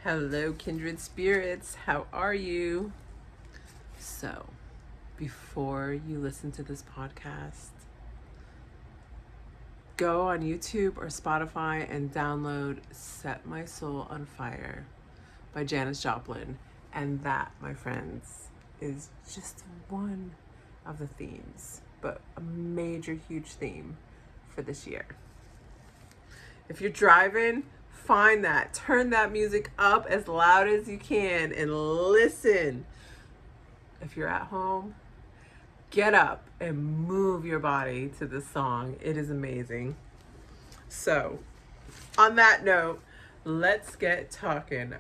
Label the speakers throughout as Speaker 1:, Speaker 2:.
Speaker 1: Hello, kindred spirits. How are you? So, before you listen to this podcast, go on YouTube or Spotify and download Set My Soul on Fire by Janis Joplin. And that, my friends, is just one of the themes, but a major, huge theme for this year. If you're driving, find that. Turn that music up as loud as you can and listen. If you're at home, get up and move your body to this song. It is amazing. So, on that note, let's get talking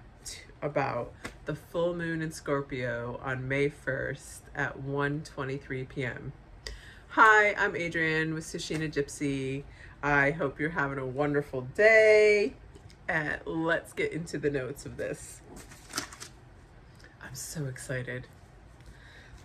Speaker 1: about the full moon in Scorpio on May 1st at 1:23 p.m. Hi, I'm Adrienne with Sushina Gypsy. I hope you're having a wonderful day. And let's get into the notes of this. I'm so excited.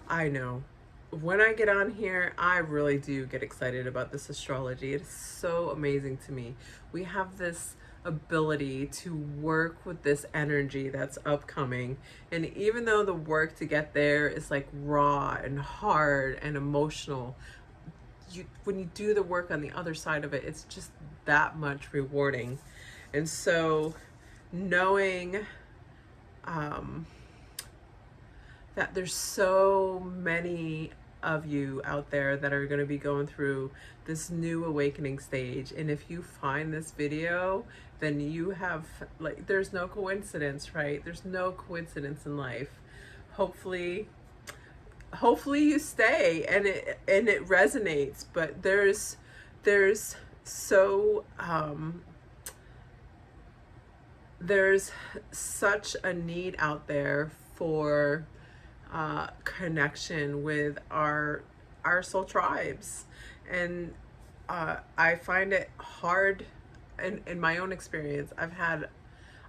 Speaker 1: I know. When I get on here, I really do get excited about this astrology. It is so amazing to me. We have this ability to work with this energy that's upcoming. And even though the work to get there is like raw and hard and emotional, when you do the work on the other side of it, it's just that much rewarding. And so knowing that there's so many of you out there that are going to be going through this new awakening stage, and if you find this video, then you have, like, there's no coincidence, right? There's no coincidence in life. Hopefully you stay and it resonates, but there's so there's such a need out there for connection with our soul tribes, and I find it hard. In my own experience, I've had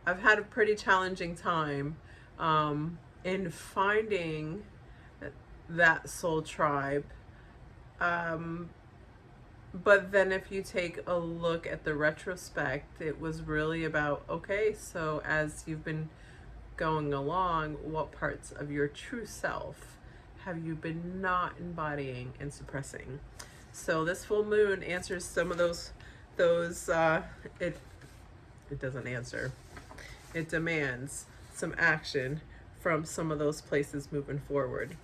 Speaker 1: a pretty challenging time in finding that soul tribe. But then if you take a look at the retrospect, it was really about, okay, so as you've been going along, what parts of your true self have you been not embodying and suppressing? So this full moon answers some of those it doesn't answer. It demands some action from some of those places moving forward.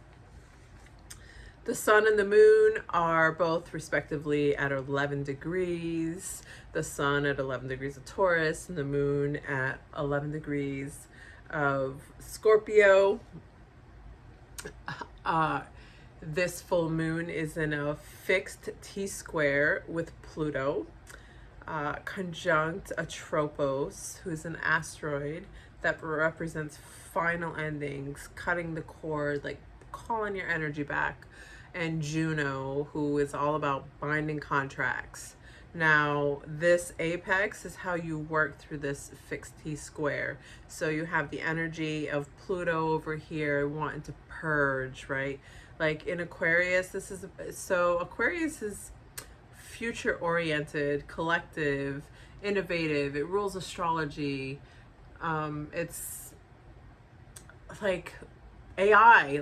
Speaker 1: The sun and the moon are both respectively at 11 degrees. The sun at 11 degrees of Taurus and the moon at 11 degrees of Scorpio. This full moon is in a fixed T-square with Pluto, conjunct Atropos, who's an asteroid that represents final endings, cutting the cord, like calling your energy back, and Juno, who is all about binding contracts. Now, this apex is how you work through this fixed T-square. So you have the energy of Pluto over here wanting to purge, right? Like in Aquarius, Aquarius is future-oriented, collective, innovative. It rules astrology. It's like AI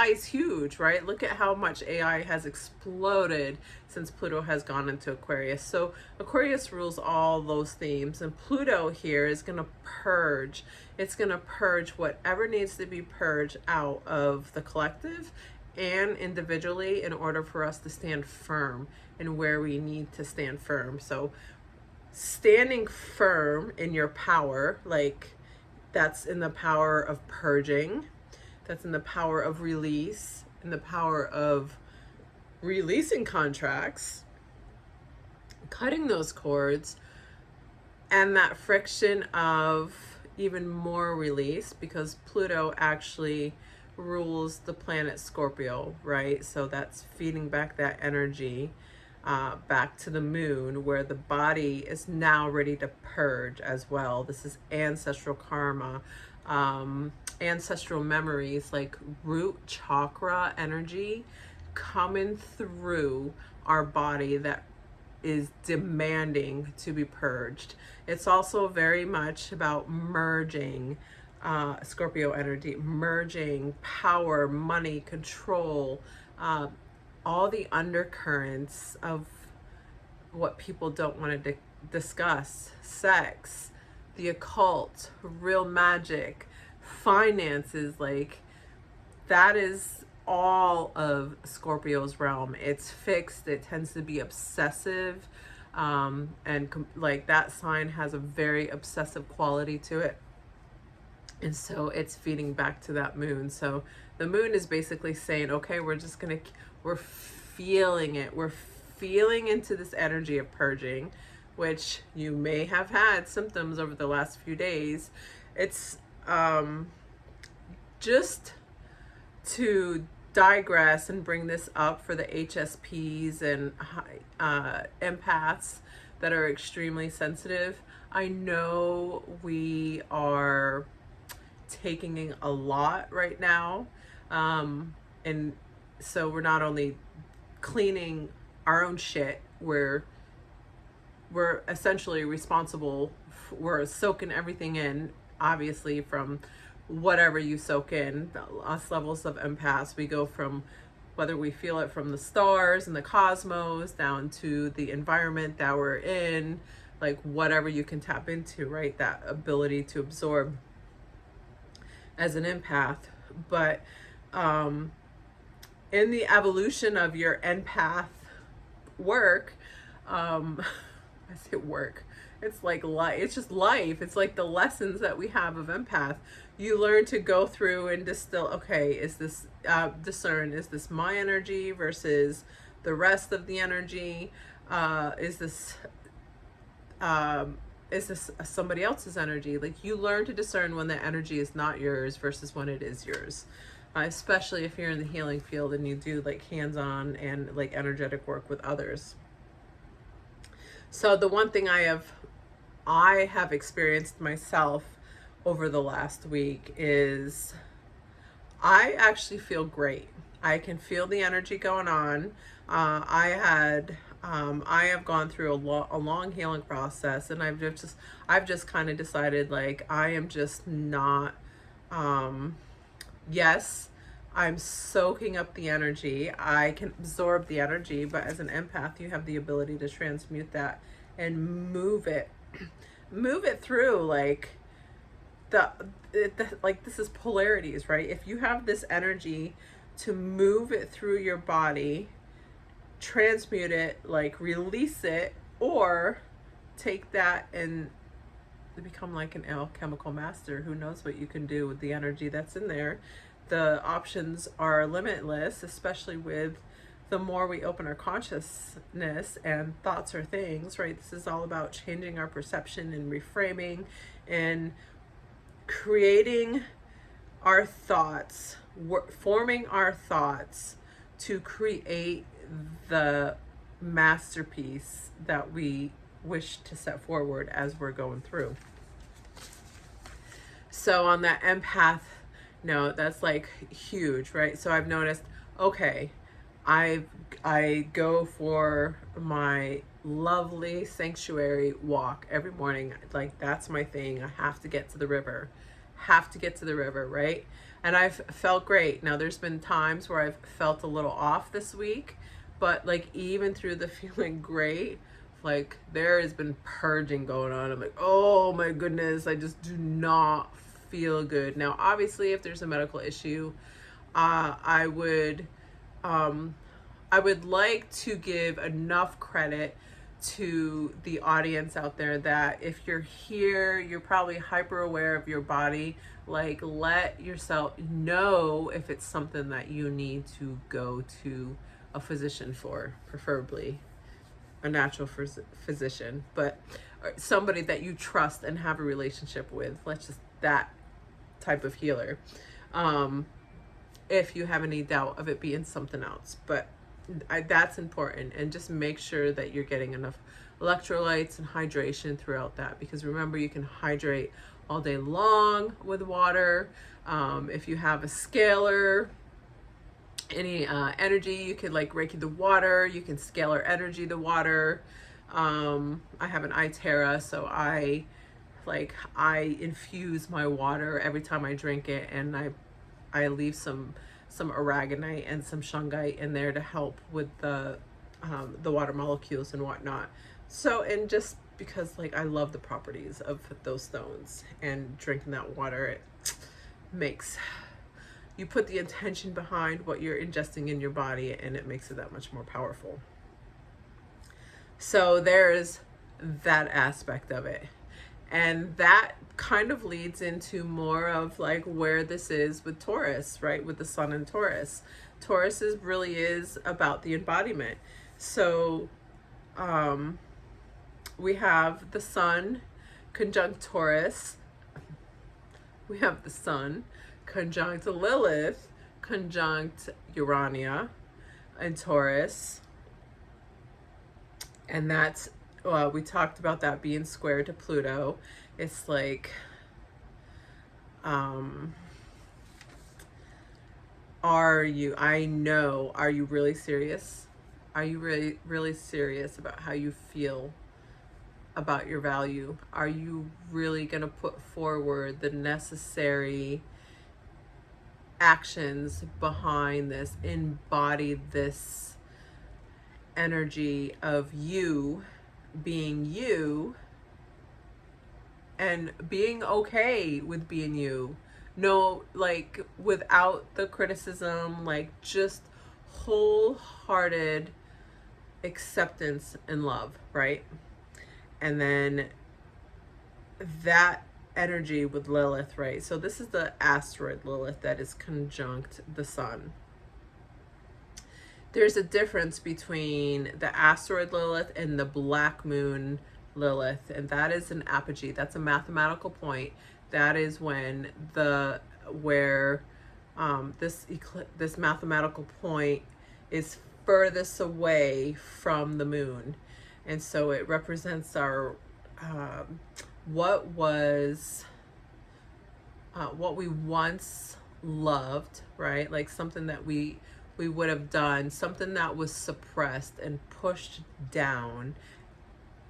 Speaker 1: is huge, right? Look at how much AI has exploded since Pluto has gone into Aquarius. So Aquarius rules all those themes, and Pluto here is going to purge. It's going to purge whatever needs to be purged out of the collective and individually in order for us to stand firm in where we need to stand firm. So standing firm in your power, like that's in the power of purging. That's in the power of release, in the power of releasing contracts, cutting those cords, and that friction of even more release, because Pluto actually rules the planet Scorpio, right? So that's feeding back that energy back to the moon, where the body is now ready to purge as well. This is ancestral karma, ancestral memories, like root chakra energy coming through our body that is demanding to be purged. It's also very much about merging, Scorpio energy, merging power, money, control, uh, all the undercurrents of what people don't want to discuss: sex, the occult, real magic, finances. Like, that is all of Scorpio's realm. It's fixed. It tends to be obsessive. And like, that sign has a very obsessive quality to it. And so it's feeding back to that moon. So the moon is basically saying, okay, we're feeling it. We're feeling into this energy of purging, which you may have had symptoms over the last few days. It's just to digress and bring this up for the HSPs and empaths that are extremely sensitive. I know we are taking a lot right now, and so we're not only cleaning our own shit, we're essentially responsible. We're soaking everything in, obviously, from whatever you soak in. Us levels of empaths, we go from whether we feel it from the stars and the cosmos down to the environment that we're in, like whatever you can tap into, right? That ability to absorb as an empath. But in the evolution of your empath work, I say work, it's like life. It's just life. It's like the lessons that we have of empath. You learn to go through and distill, okay, is this, discern, is this my energy versus the rest of the energy? Is this somebody else's energy? Like, you learn to discern when the energy is not yours versus when it is yours. Especially if you're in the healing field and you do like hands-on and like energetic work with others. So the one thing I have experienced myself over the last week is I actually feel great. I can feel the energy going on. I have gone through a long healing process, and I've just kind of decided, like, I am just not, yes, I'm soaking up the energy. I can absorb the energy, but as an empath, you have the ability to transmute that and move it through, like, like, this is polarities, right? If you have this energy to move it through your body, transmute it, like release it, or take that and become like an alchemical master. Who knows what you can do with the energy that's in there? The options are limitless, especially with the more we open our consciousness, and thoughts are things, right? This is all about changing our perception and reframing and creating our thoughts, forming our thoughts to create the masterpiece that we wish to set forward as we're going through. So on that empath note, that's like huge, right? So I've noticed, okay, I go for my lovely sanctuary walk every morning. Like, that's my thing. I have to get to the river. Right? And I've felt great. Now, there's been times where I've felt a little off this week, but like, even through the feeling great, like, there has been purging going on. I'm like, oh my goodness, I just do not feel good. Now, obviously, if there's a medical issue, I would like to give enough credit to the audience out there that if you're here, you're probably hyper aware of your body. Like, let yourself know if it's something that you need to go to a physician for, preferably a natural physician, but somebody that you trust and have a relationship with. Let's just, that type of healer. If you have any doubt of it being something else, but that's important. And just make sure that you're getting enough electrolytes and hydration throughout that, because remember, you can hydrate all day long with water. If you have a scalar, any energy, you could like Reiki the water, you can scalar energy the water. I have an iTerra, so I infuse my water every time I drink it, and I leave some aragonite and some shungite in there to help with the water molecules and whatnot. So, and just because like I love the properties of those stones, and drinking that water, it makes you put the intention behind what you're ingesting in your body, and it makes it that much more powerful. So there's that aspect of it. And that kind of leads into more of like where this is with Taurus, right? With the sun in Taurus. Taurus really is about the embodiment. So we have the sun conjunct Taurus. We have the sun conjunct Lilith, conjunct Urania and Taurus. And that's, well, we talked about that being square to Pluto. It's like, are you really serious? Are you really, really serious about how you feel about your value? Are you really going to put forward the necessary actions behind this, embody this energy of you being you and being okay with being you? No, like without the criticism, like just wholehearted acceptance and love, right? And then that energy with Lilith, right? So this is the asteroid Lilith that is conjunct the sun. There's a difference between the asteroid Lilith and the black moon Lilith, and that is an apogee. That's a mathematical point. That is when this mathematical point is furthest away from the moon, and so it represents our what we once loved, right? Like something that we would have done, something that was suppressed and pushed down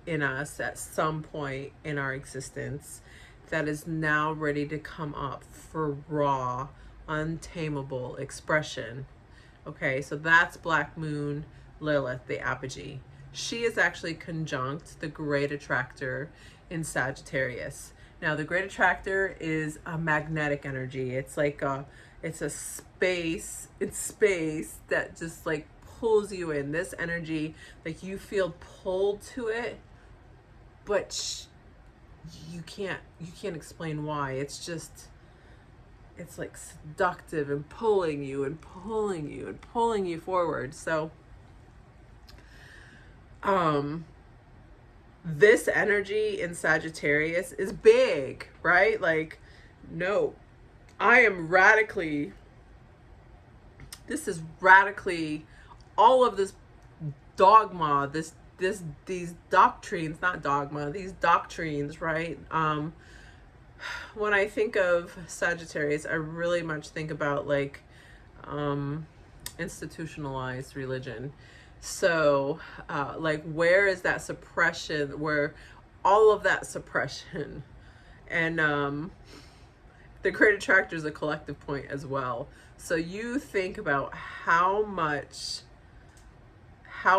Speaker 1: in us at some point in our existence, that is now ready to come up for raw, untamable expression. Okay, so that's Black Moon Lilith, the apogee. She is actually conjunct the Great Attractor in Sagittarius. Now, the Great Attractor is a magnetic energy. It's like it's a space that just like pulls you in. This energy, like you feel pulled to it, but you can't explain why. It's like seductive and pulling you and pulling you and pulling you forward. So this energy in Sagittarius is big, right? Like, no, this is radically all of this dogma, these doctrines, not dogma, these doctrines, right? When I think of Sagittarius, I really much think about like institutionalized religion. So like where is that suppression, where all of that suppression, and the Great Attractor is a collective point as well. So you think about how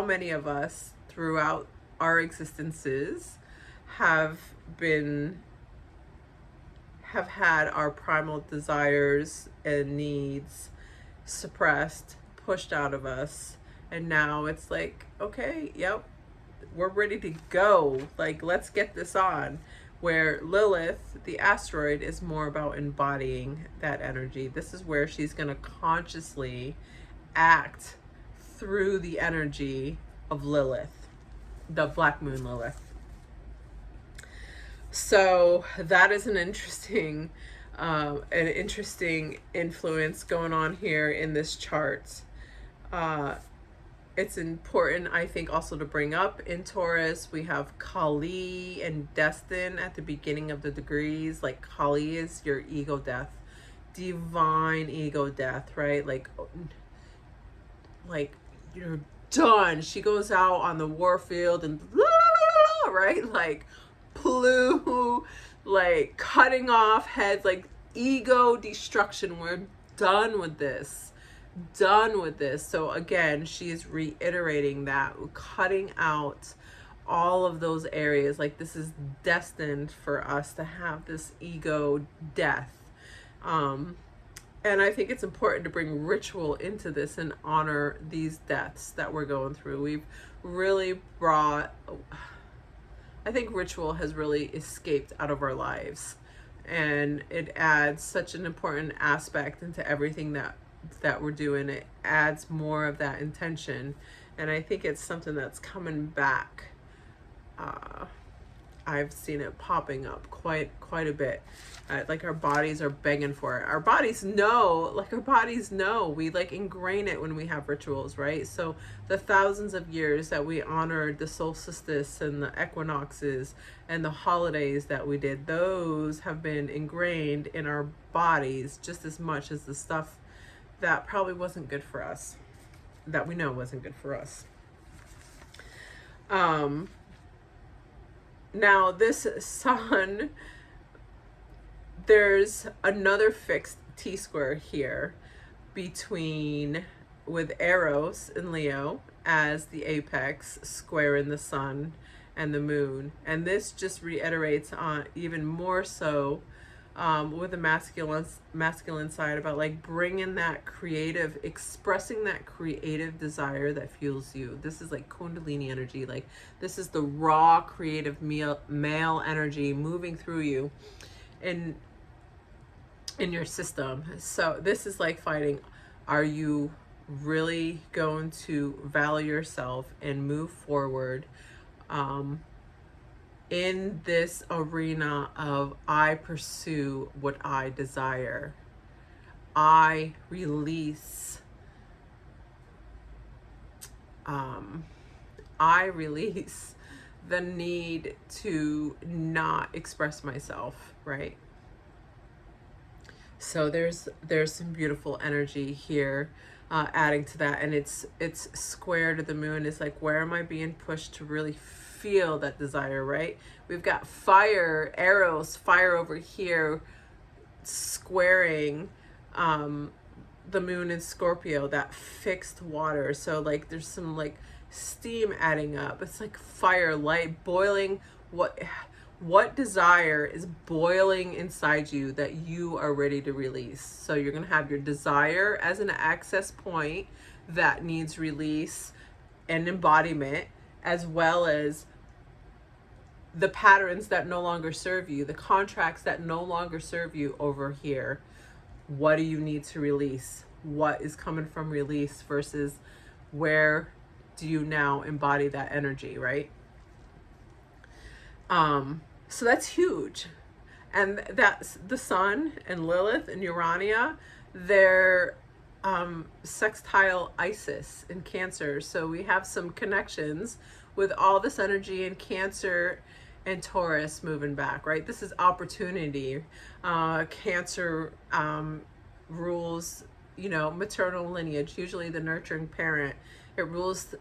Speaker 1: many of us throughout our existences have had our primal desires and needs suppressed, pushed out of us, and now it's like, okay, yep, we're ready to go, like let's get this on. Where Lilith, the asteroid, is more about embodying that energy. This is where she's going to consciously act through the energy of Lilith, the Black Moon Lilith. So that is an interesting influence going on here in this chart. It's important, I think, also to bring up in Taurus, we have Kali and Destin at the beginning of the degrees. Like Kali is your ego death, divine ego death, right? Like you're done. She goes out on the warfield and right? Like Plu, like cutting off heads, like ego destruction. We're done with this. Done with this. So again, she is reiterating that, cutting out all of those areas. Like this is destined for us to have this ego death. And I think it's important to bring ritual into this and honor these deaths that we're going through. We've really brought, I think ritual has really escaped out of our lives, and it adds such an important aspect into everything that we're doing. It adds more of that intention, and I think it's something that's coming back. I've seen it popping up quite a bit. Like our bodies are begging for it. Our bodies know, we like ingrain it when we have rituals, right? So the thousands of years that we honored the solstice and the equinoxes and the holidays that we did, those have been ingrained in our bodies just as much as the stuff that probably wasn't good for us, that we know wasn't good for us. Now this sun, there's another fixed T-square here with Eros in Leo as the apex, squaring the sun and the moon. And this just reiterates on even more so with the masculine side, about like bringing that creative, expressing that creative desire that fuels you. This is like Kundalini energy. Like this is the raw creative male energy moving through you in your system. So this is like fighting. Are you really going to value yourself and move forward in this arena of I pursue what I desire? I release the need to not express myself, right? So there's some beautiful energy here adding to that, and it's square to the moon. It's like, where am I being pushed to really feel that desire, right? We've got fire, Eros, fire over here, squaring the moon in Scorpio, that fixed water. So like there's some like steam adding up. It's like fire, light, boiling. What desire is boiling inside you that you are ready to release? So you're going to have your desire as an access point that needs release and embodiment, as well as the patterns that no longer serve you, the contracts that no longer serve you over here. What do you need to release? What is coming from release versus where do you now embody that energy, right? So that's huge. And that's the sun and Lilith and Urania, they're sextile Isis in Cancer. So we have some connections with all this energy in Cancer and Taurus moving back, right? This is opportunity. Cancer rules, maternal lineage, usually the nurturing parent. It rules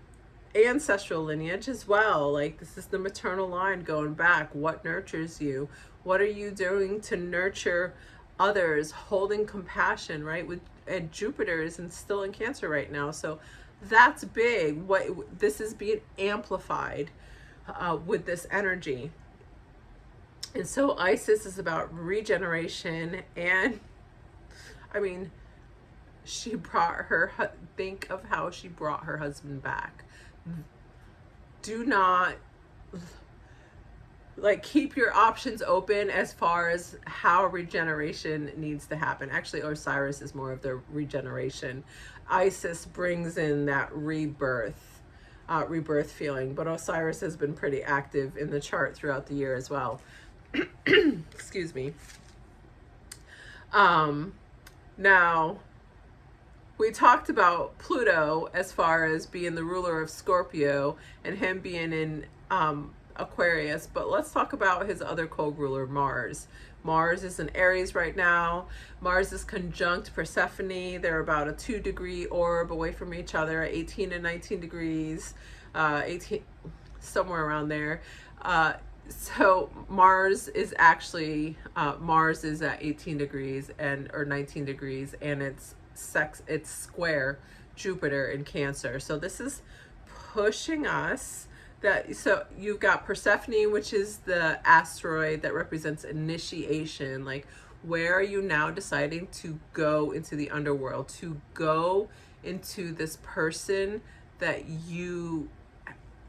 Speaker 1: ancestral lineage as well. Like this is the maternal line going back. What nurtures you? What are you doing to nurture others? Holding compassion, right? And Jupiter is still in Cancer right now, so that's big. This is being amplified with this energy. And so Isis is about regeneration, and I mean, she brought think of how she brought her husband back. Do not keep your options open as far as how regeneration needs to happen. Actually, Osiris is more of the regeneration. Isis brings in that rebirth feeling, but Osiris has been pretty active in the chart throughout the year as well. Excuse me. Now, we talked about Pluto as far as being the ruler of Scorpio and him being in Aquarius, but let's talk about his other co-ruler, Mars. Mars is in Aries right now. Mars is conjunct Persephone. They're about a 2-degree orb away from each other, 18 and 19 degrees, 18, somewhere around there. So Mars is actually Mars is at 18 degrees and or 19 degrees, and it's square Jupiter in Cancer. So this is pushing us that, so you've got Persephone, which is the asteroid that represents initiation. Like, where are you now deciding to go into the underworld, to go into this person that you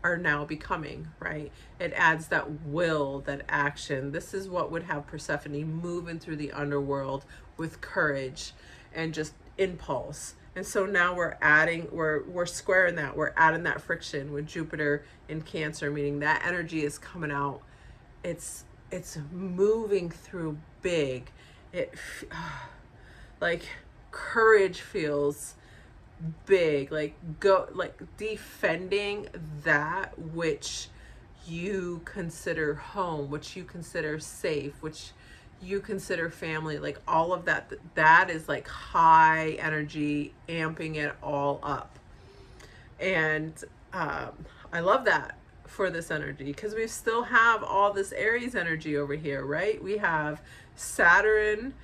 Speaker 1: are now becoming, right? It adds that will, that action. This is what would have Persephone moving through the underworld with courage and just impulse. And so now we're squaring that. We're adding that friction with Jupiter in Cancer, meaning that energy is coming out. It's moving through big. It like courage feels big, like go, like defending that which you consider home, which you consider safe, which you consider family, like all of that. That is like high energy, amping it all up. And I love that for this energy, because we still have all this Aries energy over here, right? We have Saturn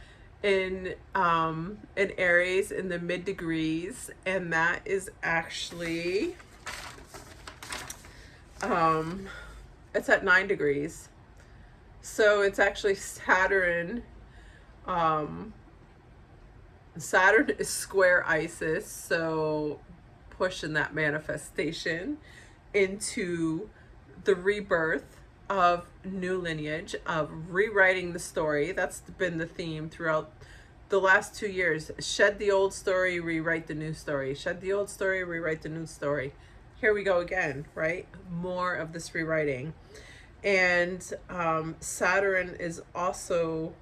Speaker 1: in Aries in the mid degrees, and that is actually it's at 9 degrees. So it's actually Saturn. Saturn is square Isis, so pushing that manifestation into the rebirth of new lineage, of rewriting the story. That's been the theme throughout the last 2 years. Shed the old story, rewrite the new story. Shed the old story, rewrite the new story. Here we go again, right? More of this rewriting. And Saturn is also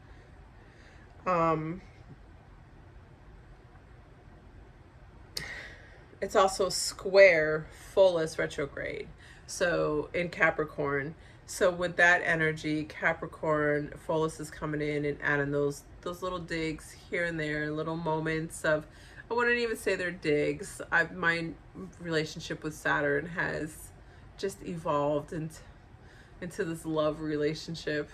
Speaker 1: it's also square Pholus retrograde, so in Capricorn. So with that energy, Capricorn, Pholus is coming in and adding those little digs here and there, little moments of, I wouldn't even say they're digs. My relationship with Saturn has just evolved into this love relationship.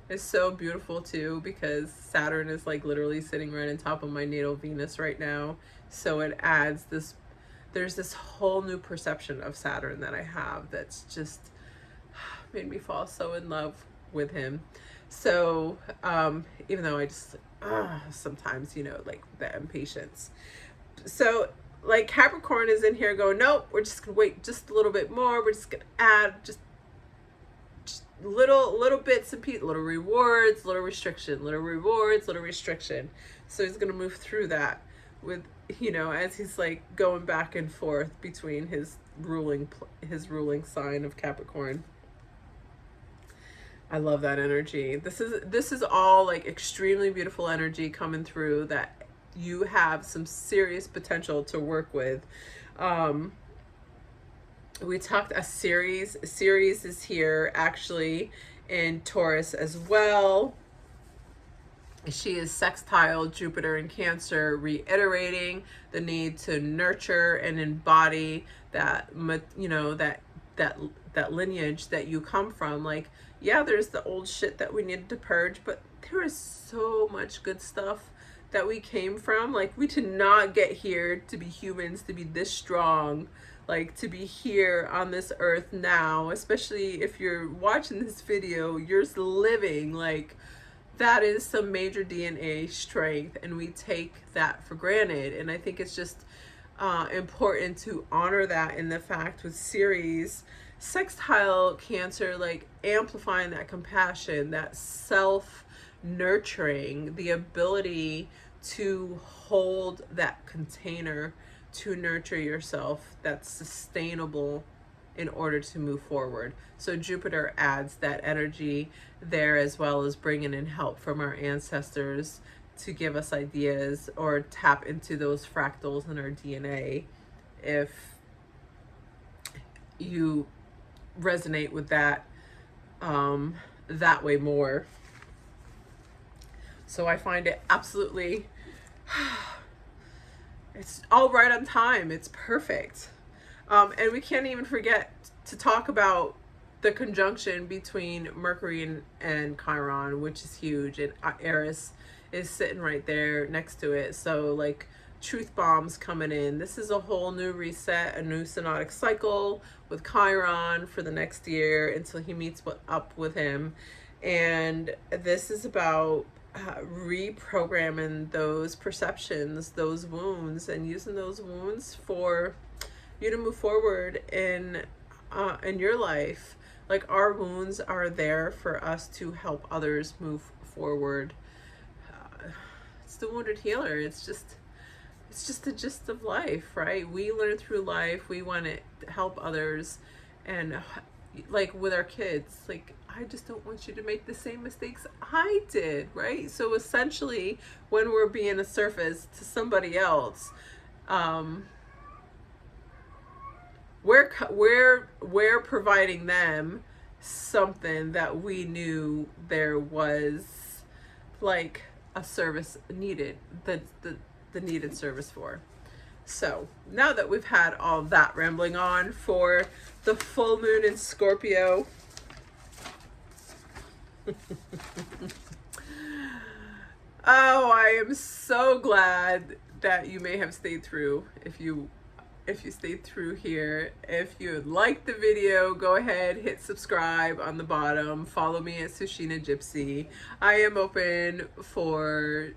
Speaker 1: It's so beautiful too, because Saturn is like literally sitting right on top of my natal Venus right now. So it adds this, there's this whole new perception of Saturn that I have that's just made me fall so in love with him. So even though I just sometimes, you know, like the impatience. So like Capricorn is in here going, nope, we're just gonna wait just a little bit more. We're just gonna add just little bits and pieces, little rewards, little restriction, little rewards, little restriction. So he's gonna move through that with, you know, as he's like going back and forth between his ruling sign of Capricorn. I love that energy. This is all like extremely beautiful energy coming through that you have some serious potential to work with. We talked Ceres is here actually in Taurus as well. She is sextile Jupiter in Cancer, reiterating the need to nurture and embody that, you know, that lineage that you come from. Like, yeah, there's the old shit that we needed to purge, but there is so much good stuff that we came from. Like, we did not get here to be humans, to be this strong, like to be here on this earth now, especially if you're watching this video, you're living, like, that is some major DNA strength, and we take that for granted. And I think it's just important to honor that in the fact with Ceres, sextile Cancer, like amplifying that compassion, that self-nurturing, the ability to hold that container to nurture yourself that's sustainable in order to move forward. So Jupiter adds that energy there, as well as bringing in help from our ancestors to give us ideas or tap into those fractals in our DNA if you resonate with that that way more. So I find it absolutely it's all right on time. It's perfect. And we can't even forget to talk about the conjunction between Mercury and Chiron, which is huge, and Eris is sitting right there next to it. So like truth bombs coming in. This is a whole new reset, a new synodic cycle with Chiron for the next year until he meets up with him. And this is about reprogramming those perceptions, those wounds, and using those wounds for you to move forward in your life. Like, our wounds are there for us to help others move forward. It's the wounded healer. It's just the gist of life, right? We learn through life. We want to help others, and like with our kids, like, I just don't want you to make the same mistakes I did, right? So essentially, when we're being a service to somebody else, we're providing them something that we knew there was, like, a service needed, the needed service for. So now that we've had all that rambling on for the full moon in Scorpio, oh, I am so glad that you may have stayed through. If you stayed through here, if you liked the video, go ahead, hit subscribe on the bottom. Follow me at Sushina Gypsy. I am open for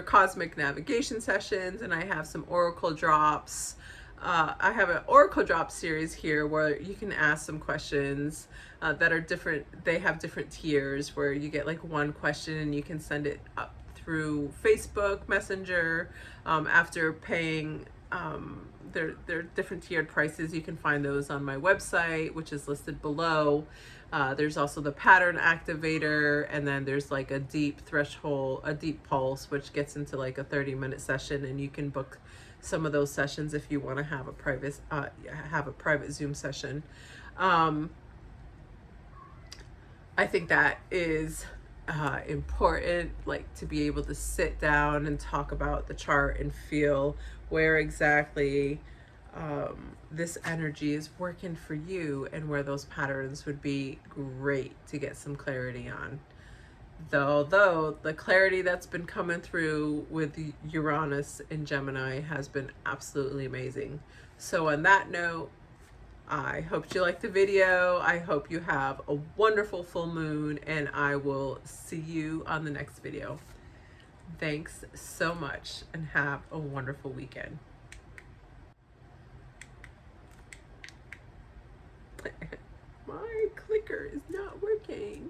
Speaker 1: cosmic navigation sessions, and I have some oracle drops. I have an oracle drop series here where you can ask some questions that are different. They have different tiers where you get like one question and you can send it up through Facebook Messenger after paying. They're different tiered prices. You can find those on my website, which is listed below. There's also the pattern activator, and then there's like a deep threshold, a deep pulse, which gets into like a 30-minute session, and you can book some of those sessions if you want to have a private Zoom session. I think that is important, like, to be able to sit down and talk about the chart and feel where exactly this energy is working for you, and where those patterns would be great to get some clarity on. Though the clarity that's been coming through with Uranus in Gemini has been absolutely amazing. So on that note, I hope you liked the video. I hope you have a wonderful full moon, and I will see you on the next video. Thanks so much, and have a wonderful weekend. My clicker is not working.